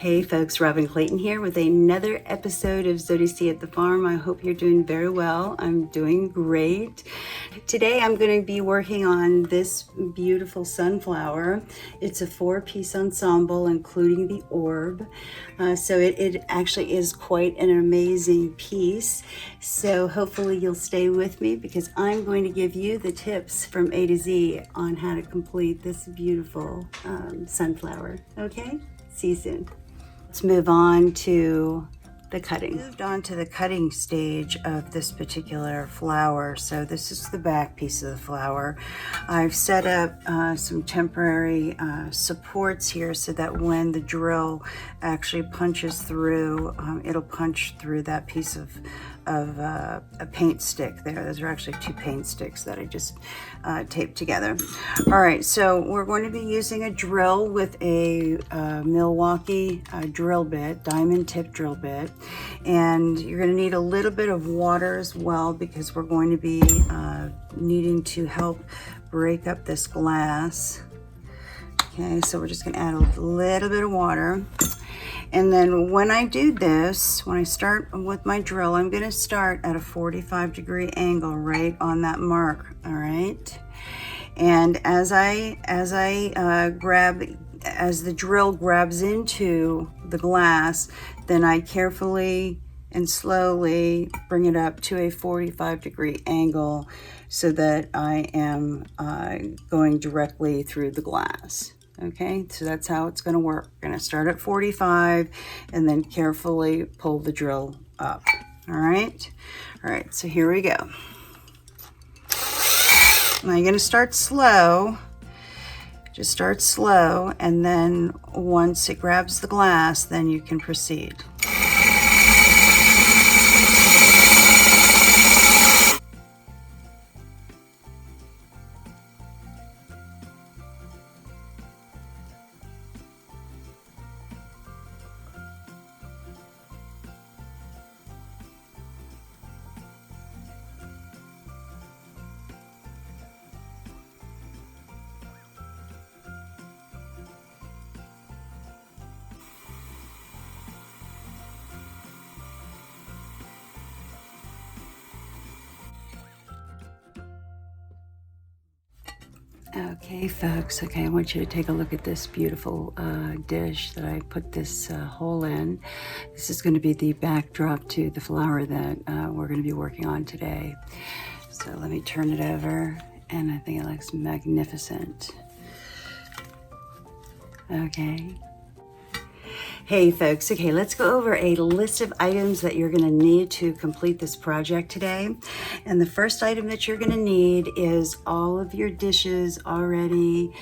Hey folks, Robin Clayton here with another episode of Zodie at the Farm. I hope you're doing very well. I'm doing great. Today I'm going to be working on this beautiful sunflower. It's a 4-piece ensemble including the orb. So it actually is quite an amazing piece. So hopefully you'll stay with me because I'm going to give you the tips from A to Z on how to complete this beautiful sunflower. Okay? See you soon. Let's move on to the cutting. Moved on to the cutting stage of this particular flower. So this is the back piece of the flower. I've set up some temporary supports here so that when the drill actually punches through, it'll punch through that piece of a paint stick there. Those are actually 2 paint sticks that I just taped together. All right, so we're going to be using a drill with a Milwaukee drill bit, diamond tip drill bit, and you're going to need a little bit of water as well because we're going to be needing to help break up this glass. Okay, so we're just going to add a little bit of water. And then when I do this, when I start with my drill, I'm going to start at a 45-degree angle right on that mark, all right? And as the drill grabs into the glass, then I carefully and slowly bring it up to a 45-degree angle so that I am going directly through the glass. Okay, so that's how it's going to work. We're going to start at 45 and then carefully pull the drill up. All right, so here we go. Now you're going to start slow. Just start slow, and then once it grabs the glass, then you can proceed. Okay, folks, I want you to take a look at this beautiful dish that I put this hole in. This is going to be the backdrop to the flower that we're going to be working on today. So let me turn it over, and I think it looks magnificent. Okay. Hey folks, let's go over a list of items that you're going to need to complete this project today. And the first item that you're going to need is all of your dishes already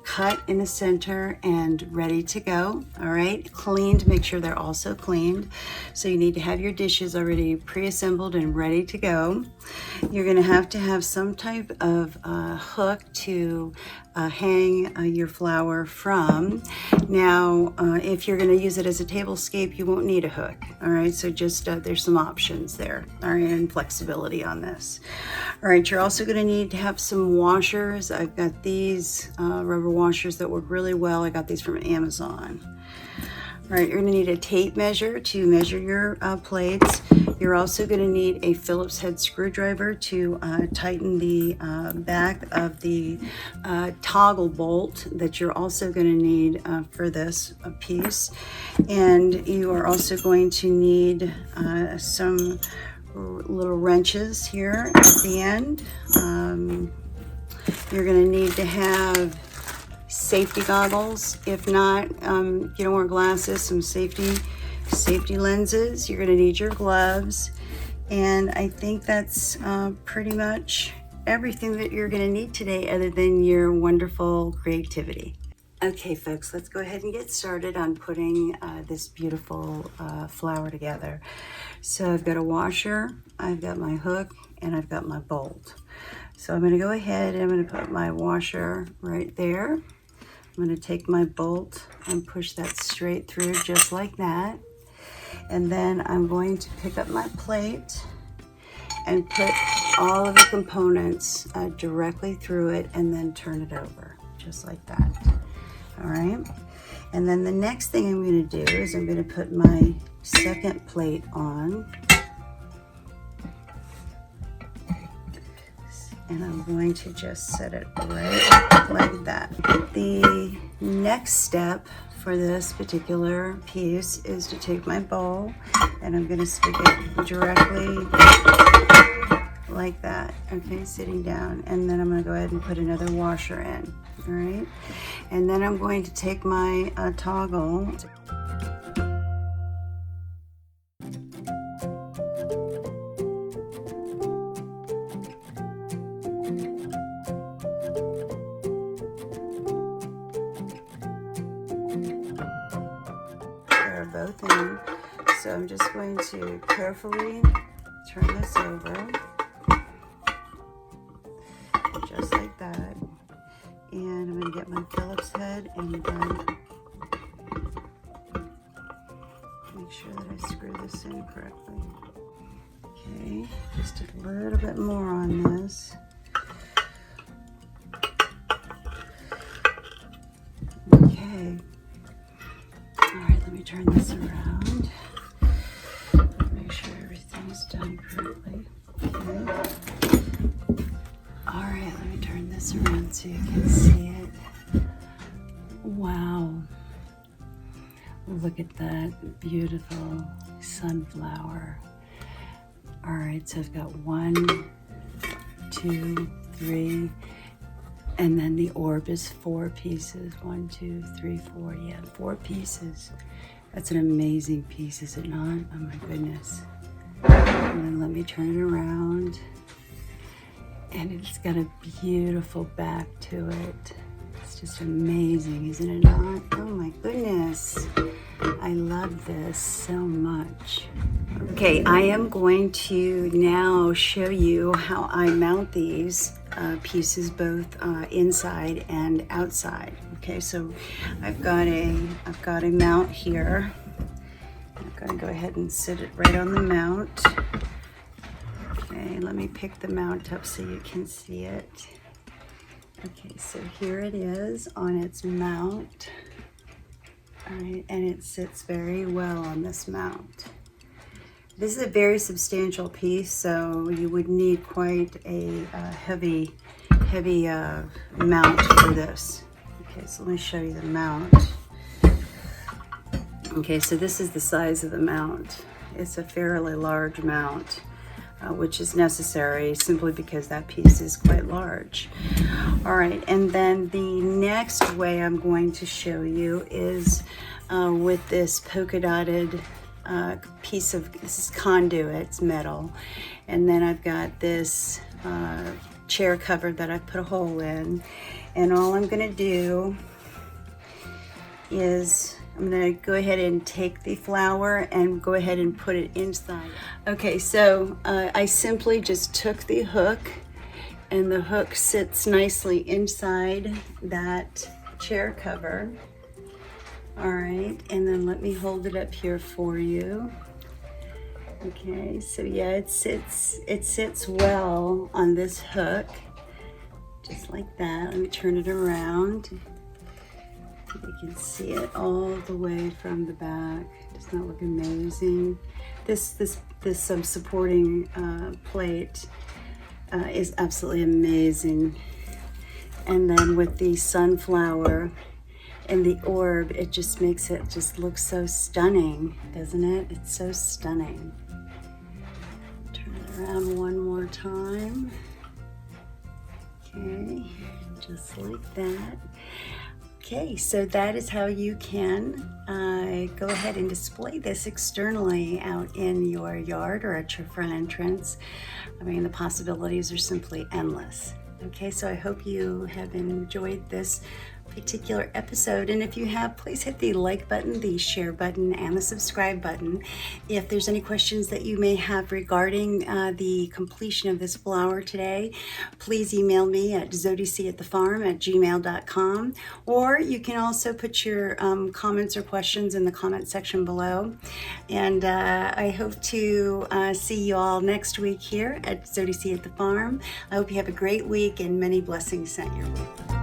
cut in the center and ready to go. All right, cleaned, make sure they're also cleaned. So you need to have your dishes already pre-assembled and ready to go. You're going to have some type of hook to hang your flower from. Now, if you're going to use it as a tablescape, you won't need a hook. All right, so just there's some options there, all right, and flexibility on this. All right, you're also going to need to have some washers. I've got these rubber washers that work really well. I got these from Amazon. All right, you're going to need a tape measure to measure your plates. You're also going to need a Phillips head screwdriver to tighten the back of the toggle bolt that you're also going to need for this piece. And you are also going to need some little wrenches here at the end. You're going to need to have safety goggles. If not, you don't wear glasses, some safety lenses. You're going to need your gloves, and I think that's pretty much everything that you're going to need today other than your wonderful creativity. Okay folks, let's go ahead and get started on putting this beautiful flower together. So I've got a washer, I've got my hook, and I've got my bolt. So I'm going to go ahead and I'm going to put my washer right there. I'm going to take my bolt and push that straight through just like that. And then I'm going to pick up my plate and put all of the components directly through it and then turn it over just like that. All right. And then the next thing I'm going to do is I'm going to put my second plate on. And I'm going to just set it right like that. The next step for this particular piece is to take my bowl and I'm going to stick it directly like that, okay, sitting down. And then I'm going to go ahead and put another washer in, all right? And then I'm going to take my toggle. They're both in, so I'm just going to carefully turn this over, just like that. And I'm going to get my Phillips head and then make sure that I screw this in correctly. Okay, just a little bit more on this. Okay. All right, let me turn this around. Make sure everything's done correctly. Okay. All right, let me turn this around so you can see it. Wow. Look at that beautiful sunflower. All right, so I've got 1, 2, 3, and then the orb is 4 pieces. 1, 2, 3, 4, yeah, 4 pieces. That's an amazing piece, is it not? Oh my goodness. And then let me turn it around. And it's got a beautiful back to it. It's just amazing, isn't it not? Oh my goodness. I love this so much. Okay, I am going to now show you how I mount these pieces both inside and outside. Okay, so I've got a mount here. I'm going to go ahead and sit it right on the mount. Okay, let me pick the mount up so you can see it. Okay, so here it is on its mount. All right, and it sits very well on this mount. This is a very substantial piece, so you would need quite a heavy mount for this. Okay, so let me show you the mount. Okay, so this is the size of the mount. It's a fairly large mount. Which is necessary simply because that piece is quite large. All right, and then the next way I'm going to show you is with this polka dotted piece of, this is conduit, it's metal. And then I've got this chair cover that I put a hole in. And all I'm gonna do is I'm going to go ahead and take the flower and go ahead and put it inside. Okay, so I simply just took the hook and the hook sits nicely inside that chair cover. All right, and then let me hold it up here for you. Okay, so yeah, it sits well on this hook, just like that. Let me turn it around. You can see it all the way from the back. Doesn't that look amazing? This supporting plate is absolutely amazing. And then with the sunflower and the orb, it just makes it just look so stunning, doesn't it? It's so stunning. Turn it around one more time. Okay, just like that. Okay, so that is how you can go ahead and display this externally out in your yard or at your front entrance. I mean, the possibilities are simply endless. Okay, so I hope you have enjoyed this particular episode, and if you have, please hit the like button, the share button, and the subscribe button. If there's any questions that you may have regarding the completion of this flower today, please email me at zodiseeatthefarm@gmail.com, or you can also put your comments or questions in the comment section below. And I hope to see you all next week here at Zodisee at the Farm. I hope you have a great week and many blessings sent your way.